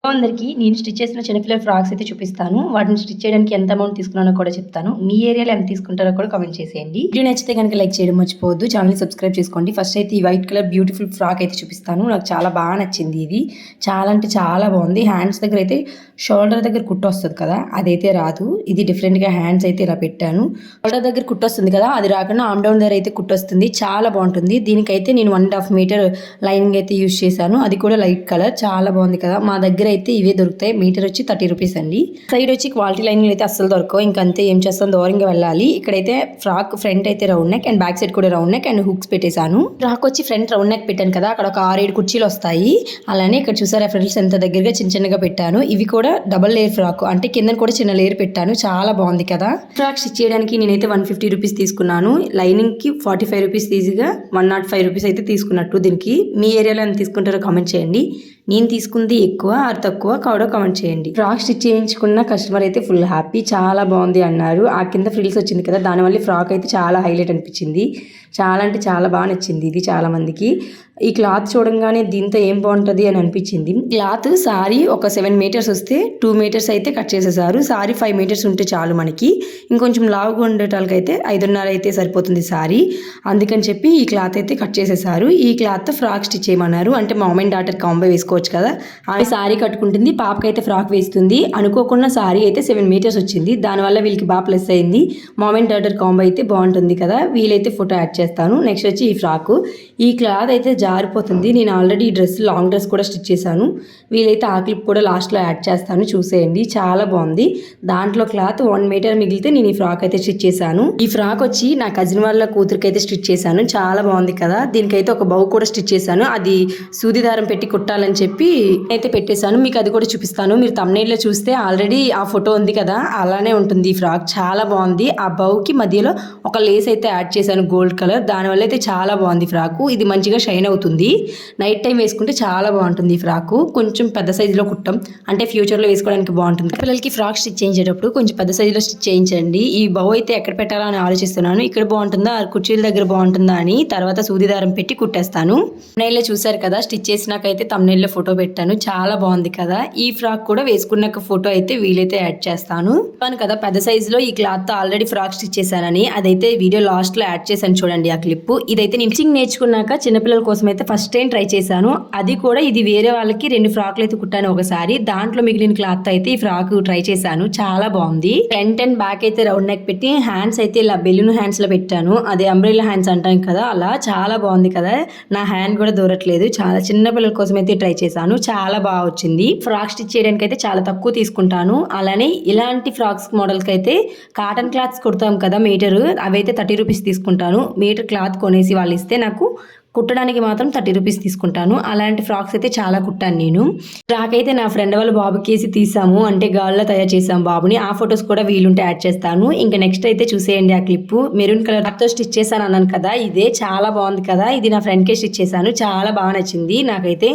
అందరికీ నేను స్టిచ్ చేసిన చిన్నపిల్లల ఫ్రాక్స్ అయితే చూపిస్తాను. వాటిని స్టిచ్ చేయడానికి ఎంత అమౌంట్ తీసుకున్నానో కూడా చెప్తాను. మీ ఏరియాలో ఎంత తీసుకుంటారో కూడా కామెంట్ చేసేయండి. వీడియో నచ్చితే కనుక లైక్ చేయడం మర్చిపోవద్దు. ఛానల్ సబ్స్క్రైబ్ చేసుకోండి. ఫస్ట్ అయితే ఈ వైట్ కలర్ బ్యూటిఫుల్ ఫ్రాక్ అయితే చూపిస్తాను. నాకు చాలా బాగా నచ్చింది. ఇది చాలా అంటే చాలా బాగుంది. హ్యాండ్స్ దగ్గర అయితే షోల్డర్ దగ్గర కుట్టు వస్తుంది కదా, అదైతే రాదు. ఇది డిఫరెంట్గా హ్యాండ్స్ అయితే ఇలా పెట్టాను. షోల్డర్ దగ్గర కుట్టు వస్తుంది కదా, అది రాకుండా ఆమ్ డౌన్ దగ్గర అయితే కుట్టు వస్తుంది. చాలా బాగుంటుంది. దీనికైతే నేను 1.5 మీటర్ లైనింగ్ అయితే యూజ్ చేశాను. అది కూడా లైట్ కలర్, చాలా బాగుంది కదా. మా దగ్గర అయితే ఇవే దొరుకుతాయి. మీటర్ వచ్చి 30 రూపీస్ అండి. సైడ్ వచ్చి క్వాలిటీ లైనింగ్ అయితే అస్సలు దొరకవు. ఇంకంతే ఏం చేస్తాం, దూరంగా వెళ్ళాలి. ఇక్కడైతే ఫ్రాక్ ఫ్రంట్ అయితే round neck and back side కూడా రౌండ్ నెక్ అండ్ హుక్స్ పెట్టేశాను. ఫ్రాక్ వచ్చి ఫ్రంట్ రౌండ్ నెక్ పెట్టాను కదా, అక్కడ ఒక 6-7 కుర్చీలు వస్తాయి. అలానే ఇక్కడ చూసారా ఫ్రెండ్స్, ఎంత దగ్గరగా చిన్న చిన్నగా పెట్టాను. ఇవి కూడా డబల్ లేయర్ ఫ్రాక్, అంటే కింద కూడా చిన్న లేయర్ పెట్టాను. చాలా బాగుంది కదా. ఫ్రాక్ స్టిచ్ చేయడానికి నేనైతే 150 రూపీస్ తీసుకున్నాను. లైనింగ్ కి 45 రూపీస్ ఈజీగా 105 రూపీస్ అయితే తీసుకున్నట్టు. దీనికి మీ ఏరియాలో ఎంత తీసుకుంటారో కామెంట్ చేయండి. నేను తీసుకుంది ఎక్కువ ఆర్ తక్కువ కూడా కామెంట్ చేయండి. ఫ్రాక్ స్టిచ్ చేయించుకున్న కస్టమర్ అయితే ఫుల్ హ్యాపీ, చాలా బాగుంది అన్నారు. ఆ కింద ఫ్రిల్స్ వచ్చింది కదా, దానివల్ల ఫ్రాక్ అయితే చాలా హైలైట్ అనిపించింది. చాలా అంటే చాలా బాగా నచ్చింది ఇది చాలా మందికి. ఈ క్లాత్ చూడంగానే దీంతో ఏం బాగుంటుంది అని అనిపించింది. క్లాత్ సారీ ఒక 7 మీటర్స్ వస్తే 2 మీటర్స్ అయితే కట్ చేసేసారు. సారీ 5 మీటర్స్ ఉంటే చాలు మనకి. ఇంకొంచెం లావుగా ఉండేటాలకైతే 5.5 అయితే సరిపోతుంది సారీ. అందుకని చెప్పి ఈ క్లాత్ అయితే కట్ చేసేసారు. ఈ క్లాత్ ఫ్రాక్ స్టిచ్ చేయమన్నారు. అంటే మామ్ అండ్ డాటర్ కాంబో వేసుకోవచ్చు కదా. ఆమె సారీ కట్టుకుంటుంది, పాపకైతే ఫ్రాక్ వేస్తుంది. అనుకోకుండా సారీ అయితే 7 మీటర్స్ వచ్చింది. దానివల్ల వీళ్ళకి బాగా ప్లస్ అయింది. మామ్ అండ్ డాటర్ కాంబో అయితే బాగుంటుంది కదా. వీలైతే ఫోటో యాడ్ చేస్తాను. నెక్స్ట్ వచ్చి ఈ ఫ్రాక్. ఈ క్లాత్ అయితే జారిపోతుంది. నేను ఆల్రెడీ ఈ డ్రెస్ లాంగ్ డ్రెస్ కూడా స్టిచ్ చేశాను. వీలైతే ఆ క్లిప్ కూడా లాస్ట్లో యాడ్ చేస్తాను, చూసేయండి. చాలా బాగుంది. దాంట్లో క్లాత్ 1 మీటర్ మిగిలితే నేను ఈ ఫ్రాక్ అయితే స్టిచ్ చేశాను. ఈ ఫ్రాక్ వచ్చి నా కజిన్ వాళ్ళ కూతురికి అయితే స్టిచ్ చేశాను. చాలా బాగుంది కదా. దీనికైతే ఒక బౌ కూడా స్టిచ్ చేశాను. అది సూది దారం పెట్టి కుట్టాలని చెప్పి అయితే పెట్టేశాను. మీకు అది కూడా చూపిస్తాను. మీరు తమ్నైల్లో చూస్తే ఆల్రెడీ ఆ ఫోటో ఉంది కదా, అలానే ఉంటుంది ఈ ఫ్రాక్. చాలా బాగుంది. ఆ బౌకి మధ్యలో ఒక లేస్ అయితే యాడ్ చేశాను, గోల్డ్ కలర్. దానివల్ల అయితే చాలా బాగుంది ఫ్రాకు. ఇది మంచిగా షైన్ అవుతుంది. నైట్ టైం వేసుకుంటే చాలా బాగుంటుంది ఈ ఫ్రాకు. కొంచెం పెద్ద సైజులో కుట్టం, అంటే ఫ్యూచర్లో వేసుకోవడానికి బాగుంటుంది. పిల్లలకి ఫ్రాక్ స్టిచ్ చేయించేటప్పుడు కొంచెం పెద్ద సైజులో స్టిచ్ చేయించండి. ఈ బౌ అయితే ఎక్కడ పెట్టాలా అని ఆలోచిస్తున్నాను. ఇక్కడ బాగుంటుందా, కుర్చీల దగ్గర బాగుంటుందా అని. తర్వాత సూది దారం పెట్టి కుట్టేస్తాను. తమ్నైల్లో చూసారు కదా, స్టిచ్ చేసినాకైతే తమ్నైల్లో ఫోటో పెట్టాను. చాలా బాగుంది కదా. ఈ ఫ్రాక్ కూడా వేసుకున్నాక ఫోటో అయితే వీలైతే యాడ్ చేస్తాను కదా. పెద్ద సైజులో ఈ క్లాత్ ఆల్రెడీ ఫ్రాక్ స్టిచ్ చేశానని, అదైతే వీడియో లాస్ట్ లో యాడ్ చేశాను చూడండి ఆ క్లిప్. ఇదైతే నేను స్టిచింగ్ నేర్చుకున్నాక చిన్నపిల్లల కోసం అయితే ఫస్ట్ టైం ట్రై చేశాను. అది కూడా ఇది వేరే వాళ్ళకి 2 ఫ్రాక్లు అయితే కుట్టాను ఒకసారి. దాంట్లో మిగిలిన క్లాత్ అయితే ఈ ఫ్రాక్ ట్రై చేశాను. చాలా బాగుంది. ఫ్రంట్ అండ్ బ్యాక్ అయితే రౌండ్ నెక్ పెట్టి హ్యాండ్స్ అయితే ఇలా బెలూన్ హ్యాండ్స్ లో పెట్టాను. అదే అంబ్రెల్లా హ్యాండ్స్ అంటాం కదా, అలా. చాలా బాగుంది కదా. నా హ్యాండ్ కూడా దూరట్లేదు. చాలా చిన్న పిల్లల కోసం అయితే ట్రై చేశాను. చాలా బాగా వచ్చింది. ఫ్రాక్ స్టిచ్ చేయడానికి అయితే చాలా తక్కువ తీసుకుంటాను. అలానే ఇలాంటి ఫ్రాక్స్ మోడల్స్ అయితే కాటన్ క్లాత్స్ కుడతాం కదా మీటర్, అవైతే 30 రూపీస్ తీసుకుంటాను. మీటర్ క్లాత్ కొనేసి వాళ్ళు ఇస్తే నాకు కుట్టడానికి మాత్రం 30 రూపీస్ తీసుకుంటాను. అలాంటి ఫ్రాక్స్ అయితే చాలా కుట్టాను నేను. ఫ్రాక్ అయితే నా ఫ్రెండ్ వాళ్ళ బాబుకేసి తీసాము, అంటే గాల్లో తయారు చేసాము బాబుని. ఆ ఫొటోస్ కూడా వీలుంటే యాడ్ చేస్తాను. ఇంకా నెక్స్ట్ అయితే చూసేయండి ఆ క్లిప్. మెరూన్ కలర్ తో స్టిచ్ చేశాను అన్నాను కదా, ఇదే చాలా బాగుంది కదా. ఇది నా ఫ్రెండ్కే స్టిచ్ చేశాను. చాలా బాగా నచ్చింది నాకైతే.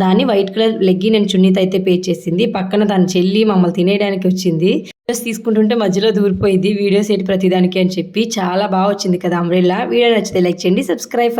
దాన్ని వైట్ కలర్ లెగ్గిన్ అండ్ చున్నీతో అయితే పేర్ చేసింది. పక్కన తన చెల్లి మమ్మల్ని తినేయడానికి వచ్చింది. వీడియోస్ తీసుకుంటుంటే మధ్యలో దూరిపోయింది వీడియోస్ ఏంటి ప్రతిదానికి అని చెప్పి. చాలా బాగా వచ్చింది కదా అంబ్రెల్లా. వీడియో నచ్చితే లైక్ చేయండి, సబ్స్క్రైబ్.